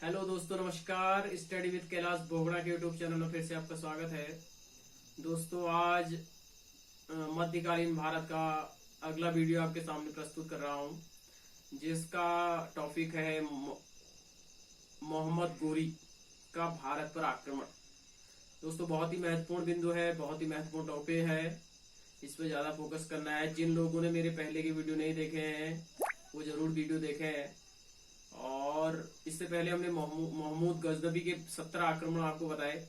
Hello दोस्तों, नमस्कार। Study with Kailash Bogra के यूट्यूब चैनल में फिर से आपका स्वागत है। दोस्तों, आज मध्यकालीन भारत का अगला वीडियो आपके सामने प्रस्तुत कर रहा हूं, जिसका टॉपिक है मोहम्मद गोरी का भारत पर आक्रमण। दोस्तों, बहुत ही महत्वपूर्ण बिंदु है, बहुत ही महत्वपूर्ण टॉपिक है। इस पर ज्यादा फोकस करना है। जिन लोगों ने मेरे पहले के वीडियो नहीं देखे हैं वो जरूर वीडियो देखें। और इससे पहले हमने महमूद गजनबी के 17 आक्रमण आपको बताए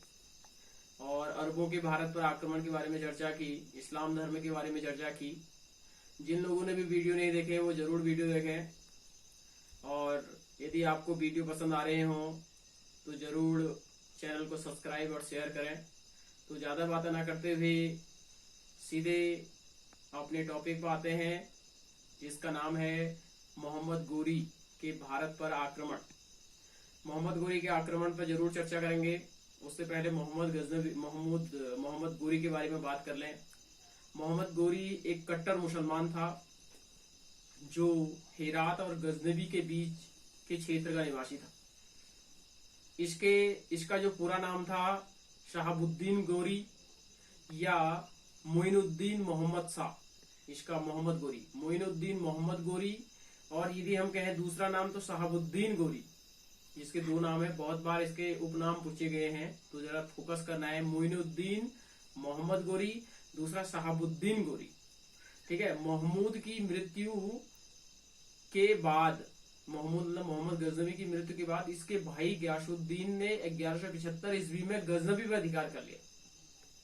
और अरबों के भारत पर आक्रमण के बारे में चर्चा की, इस्लाम धर्म के बारे में चर्चा की। जिन लोगों ने भी वीडियो नहीं देखे वो जरूर वीडियो देखें। और यदि आपको वीडियो पसंद आ रहे हों तो जरूर चैनल को सब्सक्राइब और शेयर करें। तो ज्यादा बातें ना करते हुए सीधे अपने टॉपिक पर आते हैं, जिसका नाम है मोहम्मद गोरी के भारत पर आक्रमण। मोहम्मद गोरी के आक्रमण पर जरूर चर्चा करेंगे। उससे पहले मोहम्मद गोरी के बारे में बात कर लें। मोहम्मद गोरी एक कट्टर मुसलमान था जो हेरात और गजनबी के बीच के क्षेत्र का निवासी था। इसका जो पूरा नाम था शहाबुद्दीन गोरी या मोइनुद्दीन मोहम्मद शाह। इसका मोइनुद्दीन मोहम्मद गोरी, और यदि हम कहें दूसरा नाम तो शहाबुद्दीन गोरी। इसके दो नाम है, बहुत बार इसके उपनाम पूछे गए हैं, तो जरा फोकस करना है। मोइनुद्दीन मोहम्मद गोरी, दूसरा शहाबुद्दीन गोरी। ठीक है। महमूद की मृत्यु के बाद, मोहम्मद गजनबी की मृत्यु के बाद इसके भाई गयासुद्दीन ने 1175 ईस्वी में गजनबी पर अधिकार कर लिया।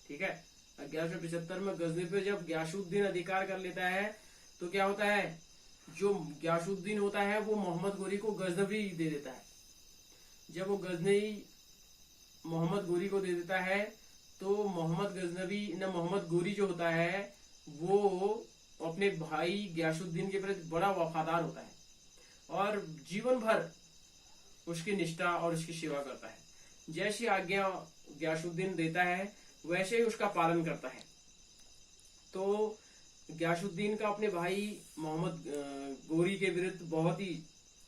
ठीक है। 1175 में गजनबी पे जब गयासुद्दीन अधिकार कर लेता है तो क्या होता है, जो गयासुद्दीन होता है वो मोहम्मद गोरी को गजनबी दे देता है। जब वो गजनबी मोहम्मद गोरी को दे देता है तो मोहम्मद गोरी जो होता है वो अपने भाई गयासुद्दीन के प्रति बड़ा वफादार होता है और जीवन भर उसकी निष्ठा और उसकी सेवा करता है। जैसी आज्ञा गयासुद्दीन देता है वैसे ही उसका पालन करता है। तो गयासुद्दीन का अपने भाई मोहम्मद गोरी के विरुद्ध बहुत ही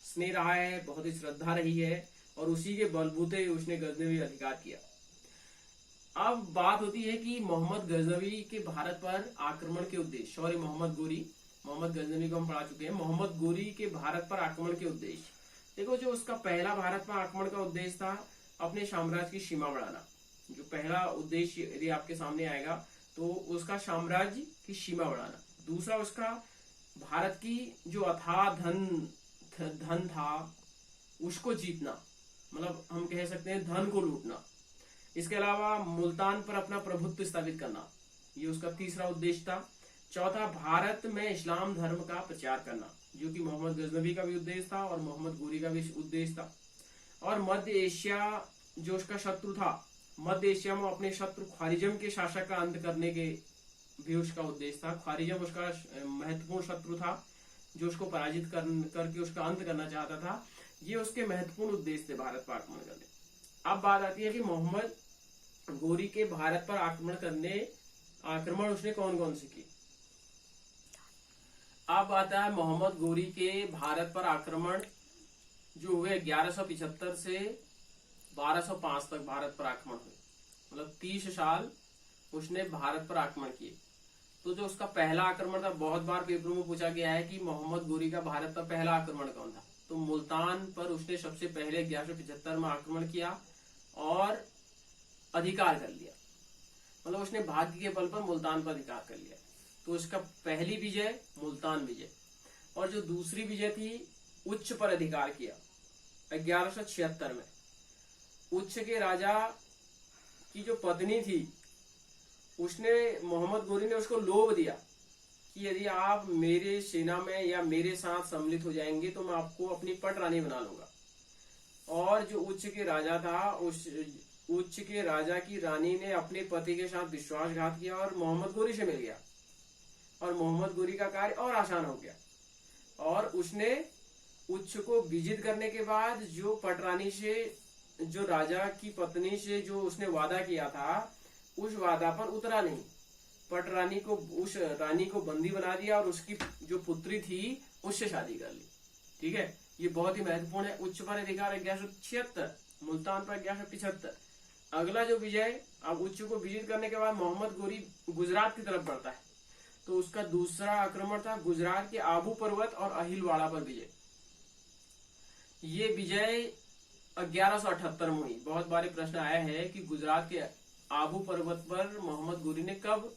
स्नेह रहा है, बहुत ही श्रद्धा रही है, और उसी के बलबूते उसने गजनबी अधिकार किया। अब बात होती है कि मोहम्मद गजनबी के भारत पर आक्रमण के उद्देश्य, मोहम्मद गजनबी को हम पढ़ा चुके हैं। मोहम्मद गोरी के भारत पर आक्रमण के उद्देश्य देखो। जो उसका पहला भारत पर आक्रमण का उद्देश्य था, अपने साम्राज्य की सीमा बढ़ाना। जो पहला उद्देश्य यदि आपके सामने आएगा तो उसका साम्राज्य की सीमा बढ़ाना। दूसरा उसका भारत की जो अथाह धन था उसको जीतना, मतलब हम कह सकते हैं धन को लूटना। इसके अलावा मुल्तान पर अपना प्रभुत्व स्थापित करना, ये उसका तीसरा उद्देश्य था। चौथा, भारत में इस्लाम धर्म का प्रचार करना, जो कि मोहम्मद गजनबी का भी उद्देश्य था और मोहम्मद गोरी का भी उद्देश्य था। और मध्य एशिया जो उसका शत्रु था, मध्य एशिया में अपने शत्रु ख्वारिज्म के शासक का अंत करने के भी उसका उद्देश्य था। ख्वारिज्म उसका महत्वपूर्ण शत्रु था जो उसको पराजित करके उसका अंत करना चाहता था। ये उसके महत्वपूर्ण उद्देश्य थे भारत पर आक्रमण करने। अब बात आती है कि मोहम्मद गोरी के भारत पर आक्रमण उसने कौन कौन से किए। अब आता है मोहम्मद गोरी के भारत पर आक्रमण जो हुए 1175 से 1205 तक भारत पर आक्रमण हुए, मतलब 30 साल उसने भारत पर आक्रमण किए। तो जो उसका पहला आक्रमण था, बहुत बार पेपरों में पूछा गया है कि मोहम्मद गोरी का भारत पर पहला आक्रमण कौन था, तो मुल्तान पर उसने सबसे पहले 1175 में आक्रमण किया और अधिकार कर लिया। मतलब उसने भाग्य के बल पर मुल्तान पर अधिकार कर लिया। तो उसका पहली विजय मुल्तान विजय। और जो दूसरी विजय थी, उच्च पर अधिकार किया 1176 में। उच्च के राजा की जो पत्नी थी, उसने मोहम्मद गोरी ने उसको लोभ दिया कि यदि आप मेरे सेना में या मेरे साथ सम्मिलित हो जाएंगे तो मैं आपको अपनी पट रानी बना लूंगा। और जो उच्च के राजा था, उस उच्च के राजा की रानी ने अपने पति के साथ विश्वासघात किया और मोहम्मद गोरी से मिल गया, और मोहम्मद गोरी का कार्य और आसान हो गया। और उसने उच्च को विजित करने के बाद जो पटरानी से, जो राजा की पत्नी से जो उसने वादा किया था, उस वादा पर उतरा नहीं। उस रानी को बंदी बना दिया और उसकी जो पुत्री थी उससे शादी कर ली। ठीक है। ये बहुत ही महत्वपूर्ण है। उच्च पर अधिकार 1176, मुल्तान पर 1175। अगला जो विजय, अब उच्च को विजित करने के बाद मोहम्मद गोरी गुजरात की तरफ बढ़ता है, तो उसका दूसरा आक्रमण था गुजरात के आबू पर्वत और अहिलवाड़ा पर विजय। ये विजय 1178 में हुई। बहुत बारी प्रश्न आया है कि गुजरात के आबू पर्वत पर मोहम्मद गोरी ने कब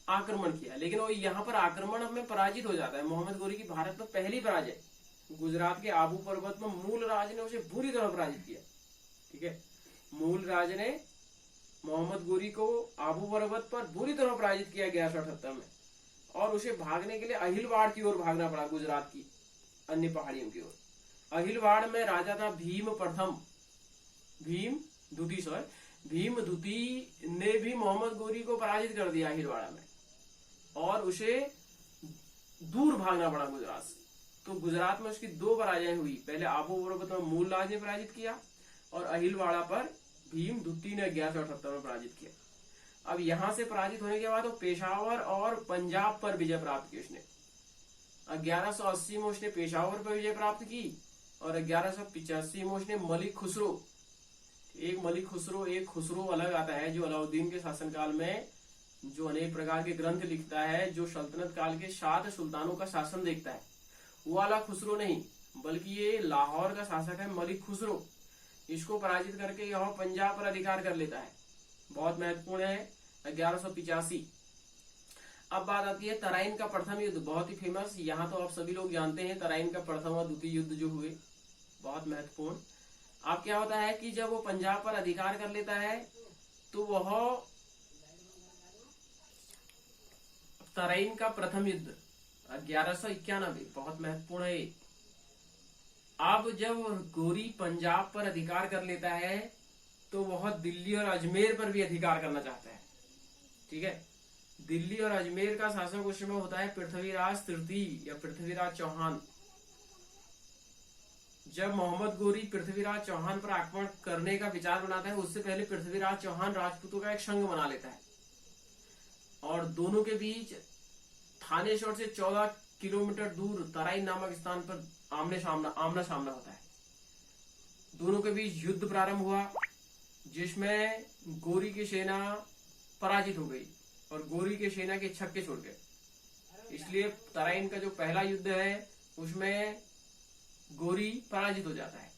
आक्रमण किया, लेकिन वो यहाँ पर आक्रमण में पराजित हो जाता है। मोहम्मद गोरी की भारत में पहली पराजय गुजरात के आबू पर्वत में मूल राज ने उसे बुरी तरह पराजित किया। ठीक है, मूल राज ने मोहम्मद गोरी को आबू पर्वत पर बुरी तरह पराजित किया 1178 में, और उसे भागने के लिए अहिलवाड़ की ओर भागना पड़ा, गुजरात की अन्य पहाड़ियों की ओर। अहिलवाड़ में राजा था भीम द्वितीय ने भी मोहम्मद गोरी को पराजित कर दिया अहिलवाड़ा में, और उसे दूर भागना पड़ा गुजरात से। तो गुजरात में उसकी दो पराजय हुई, पहले आबू पर्वत में मूल राज ने पराजित किया, और अहिलवाड़ा पर भीम द्वितीय ने 1178 में पराजित किया। अब यहां से पराजित होने के बाद वो पेशावर और पंजाब पर विजय प्राप्त की उसने। 1180 में उसने पेशावर पर विजय प्राप्त की, और 1185 में उसने मलिक खुसरो, एक खुसरो अलग आता है जो अलाउद्दीन के शासनकाल में जो अनेक प्रकार के ग्रंथ लिखता है, जो सल्तनत काल के 7 सुल्तानों का शासन देखता है, वो वाला खुसरो नहीं, बल्कि ये लाहौर का शासक है मलिक खुसरो। इसको पराजित करके यह पंजाब पर अधिकार कर लेता है। बहुत महत्वपूर्ण है 1185। अब बात आती है तराइन का प्रथम युद्ध, बहुत ही फेमस। यहाँ तो आप सभी लोग जानते हैं तराइन का प्रथम और द्वितीय युद्ध जो हुए, बहुत महत्वपूर्ण। अब क्या होता है कि जब वो पंजाब पर अधिकार कर लेता है तो वह तराइन का प्रथम युद्ध 1191, बहुत महत्वपूर्ण है। अब जब गोरी पंजाब पर अधिकार कर लेता है तो वह दिल्ली और अजमेर पर भी अधिकार करना चाहता है। ठीक है, दिल्ली और अजमेर का शासक उस समय होता है पृथ्वीराज तृतीय या पृथ्वीराज चौहान। जब मोहम्मद गोरी पृथ्वीराज चौहान पर आक्रमण करने का विचार बनाता है, उससे पहले पृथ्वीराज चौहान राजपूतों का एक संघ बना लेता है, और दोनों के बीच थानेश्वर से 14 किलोमीटर दूर तराइन नामक स्थान पर आमना सामना होता है। दोनों के बीच युद्ध प्रारंभ हुआ, जिसमें गोरी की सेना पराजित हो गई और गोरी की सेना के छक्के छोड़ गए। इसलिए तराइन का जो पहला युद्ध है उसमें गोरी पराजित हो जाता है।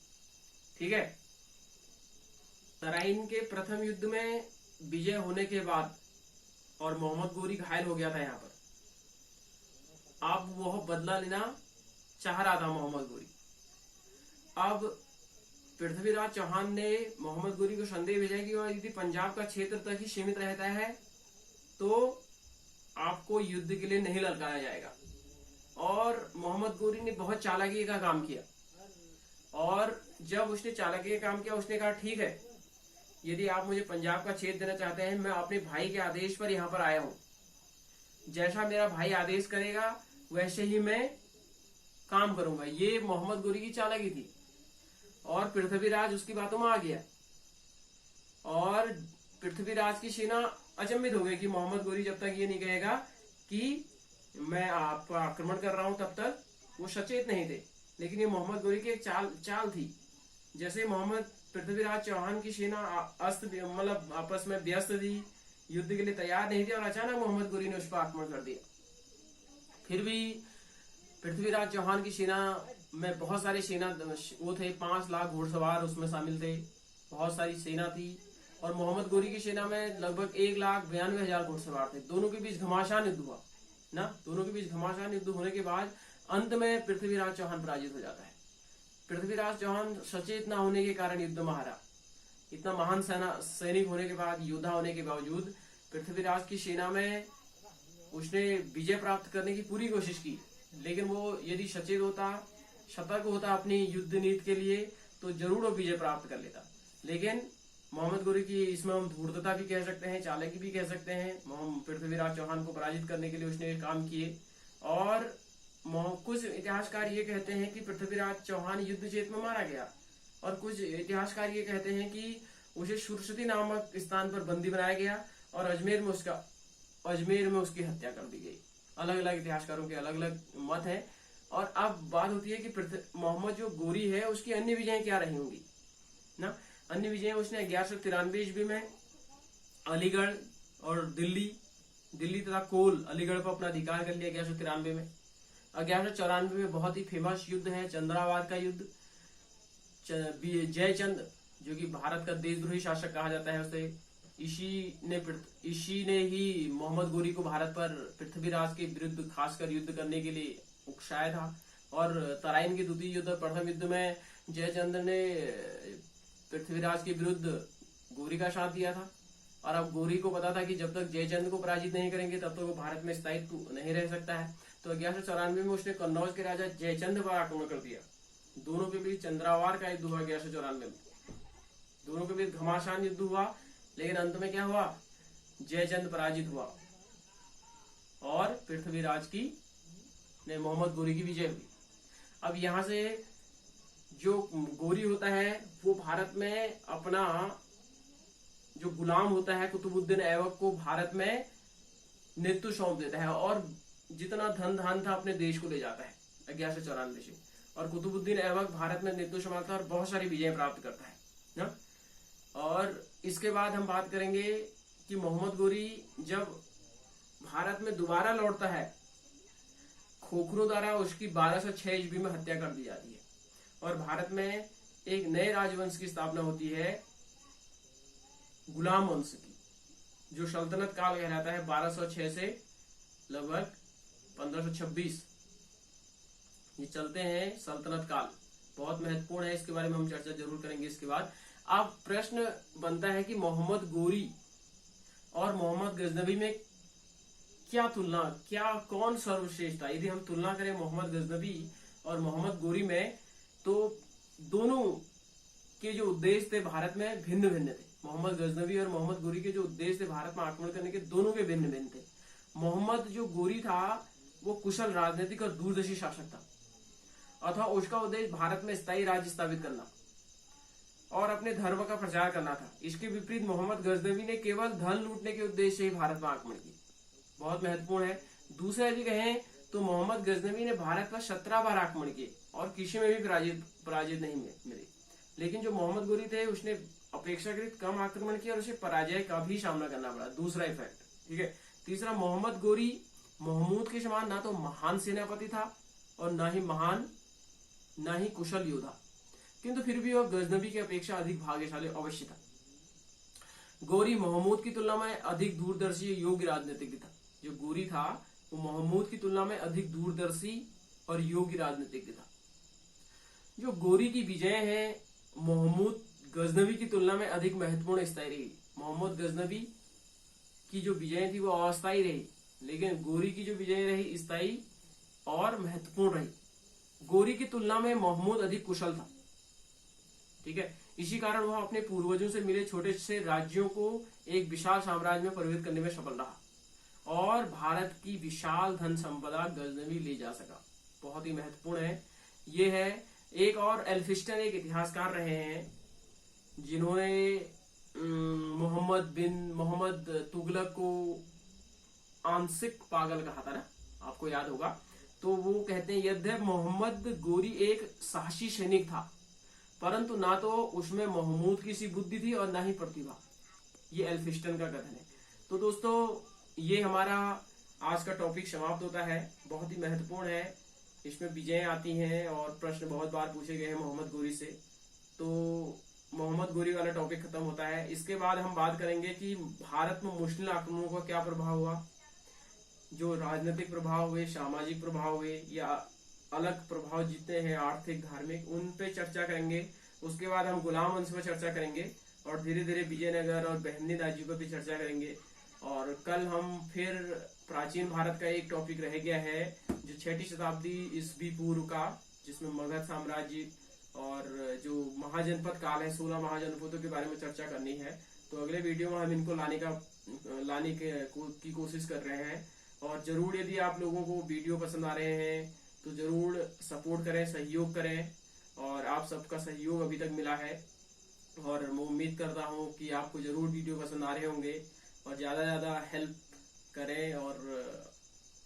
ठीक है, तराइन के प्रथम युद्ध में विजय होने के बाद, और मोहम्मद गोरी घायल हो गया था यहाँ पर, अब वह बदला लेना चाह रहा था मोहम्मद गोरी। अब पृथ्वीराज चौहान ने मोहम्मद गोरी को संदेश भेजा कि वह यदि पंजाब का क्षेत्र तक ही सीमित रहता है तो आपको युद्ध के लिए नहीं ललकारा जाएगा। और मोहम्मद गोरी ने बहुत चालाकी का काम किया, और जब उसने चालाकी का काम किया उसने कहा ठीक है, यदि आप मुझे पंजाब का क्षेत्र देना चाहते हैं, मैं अपने भाई के आदेश पर यहाँ पर आया हूँ, जैसा मेरा भाई आदेश करेगा वैसे ही मैं काम करूंगा। ये मोहम्मद गोरी की चालाकी थी, और पृथ्वीराज उसकी बातों में आ गया, और पृथ्वीराज की सेना अचंभित हो गई कि मोहम्मद गोरी जब तक ये नहीं कहेगा कि मैं आपका आक्रमण कर रहा हूं तब तक वो सचेत नहीं थे। लेकिन ये मोहम्मद गोरी की एक चाल थी। जैसे मोहम्मद पृथ्वीराज चौहान की सेना मतलब आपस में व्यस्त थी, युद्ध के लिए तैयार नहीं थी, और अचानक मोहम्मद गोरी ने उस पर आक्रमण कर दिया। फिर भी पृथ्वीराज चौहान की सेना में बहुत सारी सेना वो थे, 5 लाख घुड़सवार उसमें शामिल थे, बहुत सारी सेना थी, और मोहम्मद गोरी की सेना में लगभग 1,92,000 घुड़सवार थे। दोनों के बीच घमासान युद्ध हुआ ना, दोनों के बीच घमासान युद्ध होने के बाद अंत में पृथ्वीराज चौहान पराजित हो जाता है। पृथ्वीराज चौहान सचेत न होने के कारण युद्ध में हारा। इतना महान सैनिक होने के बाद, योद्धा होने के बावजूद पृथ्वीराज की सेना में उसने विजय प्राप्त करने की पूरी कोशिश की, लेकिन वो यदि सचेत होता, सतर्क होता अपनी युद्ध नीति के लिए, तो जरूर वो विजय प्राप्त कर लेता। लेकिन मोहम्मद गोरी की इसमें हम धूर्तता भी कह सकते हैं, चालाकी भी कह सकते हैं। पृथ्वीराज चौहान को पराजित करने के लिए उसने काम किए, और कुछ इतिहासकार ये कहते हैं कि पृथ्वीराज चौहान युद्ध क्षेत्र में मारा गया, और कुछ इतिहासकार ये कहते हैं कि उसे सुरसती नामक स्थान पर बंदी बनाया गया, और अजमेर में उसकी हत्या कर दी गई। अलग अलग इतिहासकारों के अलग अलग मत है, और अब बात होती है कि मोहम्मद जो गोरी है उसकी अन्य विजयें क्या रही होंगी ना। अन्य विजय उसने 1193 ईस्वी में अलीगढ़ और दिल्ली तथा कोल अलीगढ़ पर अपना अधिकार कर लिया 1193 में। 1194 में बहुत ही फेमस युद्ध है चंद्रावाद का युद्ध। जयचंद जो कि भारत का देशद्रोही शासक कहा जाता है उसे, इसी ने ही मोहम्मद गोरी को भारत पर पृथ्वीराज के विरुद्ध खासकर युद्ध करने के लिए उकसाया था। और तराइन के द्वितीय युद्ध और प्रथम युद्ध में जयचंद ने पृथ्वीराज के विरुद्ध गोरी का साथ दिया था। और अब गोरी को पता था कि जब तक जयचंद को पराजित नहीं करेंगे तब तक वो भारत में स्थायित्व नहीं रह सकता है। तो 1194 में उसने कन्नौज के राजा जयचंद पर आक्रमण कर दिया। दोनों के बीच चंद्रावार का युद्ध हुआ 1194 में। दोनों के बीच घमासान युद्ध हुआ, लेकिन अंत में क्या हुआ, जयचंद पराजित हुआ और पृथ्वीराज की ने मोहम्मद गोरी की विजय हुई। अब यहां से जो गोरी होता है वो भारत में अपना जो गुलाम होता है कुतुबुद्दीन ऐबक को भारत में नेतृत्व सौंप देता है और जितना धन धान था अपने देश को ले जाता है 1194 से। और कुतुबुद्दीन ऐबक भारत में नेतृत्व संभालता है और बहुत सारी विजय प्राप्त करता है ना। और इसके बाद हम बात करेंगे कि मोहम्मद गोरी जब भारत में दोबारा लौटता है, खोखरों द्वारा उसकी 1206 ईस्वी में हत्या कर दी जाती है और भारत में एक नए राजवंश की स्थापना होती है, गुलाम वंश की, जो सल्तनत काल कहलाता है 1206 से लगभग 1526। ये चलते हैं सल्तनत काल, बहुत महत्वपूर्ण है, इसके बारे में हम चर्चा जरूर करेंगे इसके बाद। अब प्रश्न बनता है कि मोहम्मद गोरी और मोहम्मद गजनबी में क्या तुलना, कौन सर्वश्रेष्ठ था। यदि हम तुलना करें मोहम्मद गजनबी और मोहम्मद गोरी में, तो दोनों के जो उद्देश्य थे भारत में भिन्न भिन्न थे। मोहम्मद गजनबी और मोहम्मद गोरी के जो उद्देश्य थे भारत में आक्रमण करने के, दोनों के भिन्न भिन्न थे। मोहम्मद जो गोरी था वो कुशल राजनीतिक और दूरदर्शी शासक था, अथवा उसका उद्देश्य भारत में स्थायी राज्य स्थापित करना और अपने धर्म का प्रचार करना था। इसके विपरीत मोहम्मद गजनबी ने केवल धन लूटने के उद्देश्य से ही भारत में आक्रमण किया, बहुत महत्वपूर्ण है। दूसरा यदि कहें तो मोहम्मद गजनबी ने भारत पर 17 बार आक्रमण किए और किसी में भी पराजित नहीं मिले। लेकिन जो मोहम्मद गोरी थे उसने अपेक्षाकृत कम आक्रमण किया और उसे पराजय का भी सामना करना पड़ा, दूसरा इफेक्ट। ठीक है। तीसरा, मोहम्मद गोरी महमूद के समान ना तो महान सेनापति था और ना ही कुशल योद्धा, किंतु फिर भी वह गजनबी की अपेक्षा अधिक भाग्यशाली अवश्य था। गोरी महमूद की तुलना में अधिक दूरदर्शी योग्य राजनीतिज्ञ था। जो गोरी था वो महमूद की तुलना में अधिक दूरदर्शी और योग्य राजनीतिज्ञ था। जो गोरी की विजय है महमूद गजनबी की तुलना में अधिक महत्वपूर्ण स्थायी रही। मोहम्मद गजनबी की जो विजय थी वो अस्थायी रही, लेकिन गोरी की जो विजय रही स्थायी और महत्वपूर्ण रही। गोरी की तुलना में महमूद अधिक कुशल था। ठीक है। इसी कारण वह अपने पूर्वजों से मिले छोटे से राज्यों को एक विशाल साम्राज्य में परिवर्तित करने में सफल रहा और भारत की विशाल धन संपदा गजनबी ले जा सका। बहुत ही महत्वपूर्ण है ये है। एक और एल्फिस्टन एक इतिहासकार रहे हैं जिन्होंने मोहम्मद तुगलक को आंशिक पागल कहा था ना, आपको याद होगा। तो वो कहते हैं यद्यपि मोहम्मद गोरी एक साहसी सैनिक था, परंतु ना तो उसमें महमूद की सी बुद्धि थी और ना ही प्रतिभा। ये एल्फिस्टन का कथन है। तो दोस्तों ये हमारा आज का टॉपिक समाप्त होता है। बहुत ही महत्वपूर्ण है, इसमें विजय आती हैं और प्रश्न बहुत बार पूछे गए हैं मोहम्मद गोरी से। तो मोहम्मद गोरी वाला टॉपिक खत्म होता है। इसके बाद हम बात करेंगे कि भारत में मुस्लिम आक्रमणों का क्या प्रभाव हुआ, जो राजनीतिक प्रभाव हुए, सामाजिक प्रभाव हुए या अलग प्रभाव जितने हैं आर्थिक धार्मिक, उन पे चर्चा करेंगे। उसके बाद हम गुलाम वंश पर चर्चा करेंगे और धीरे धीरे विजयनगर और बहनी राज्यों पर भी चर्चा करेंगे। और कल हम फिर प्राचीन भारत का एक टॉपिक रह गया है जो 6वीं शताब्दी ईस्वी पूर्व का, जिसमें मगध साम्राज्य और जो महाजनपद काल है 16 महाजनपदों के बारे में चर्चा करनी है। तो अगले वीडियो में हम इनको लाने की कोशिश कर रहे हैं। और जरूर यदि आप लोगों को वीडियो पसंद आ रहे हैं तो जरूर सपोर्ट करें, सहयोग करें। और आप सबका सहयोग अभी तक मिला है और मैं उम्मीद करता हूँ कि आपको जरूर वीडियो पसंद आ रहे होंगे और ज्यादा हेल्प करें और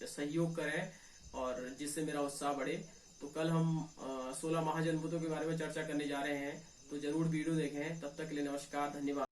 सहयोग करें। और जिससे मेरा उत्साह बढ़े। तो कल हम 16 महाजनपदों के बारे में चर्चा करने जा रहे हैं, तो जरूर वीडियो देखें। तब तक के लिए नमस्कार, धन्यवाद।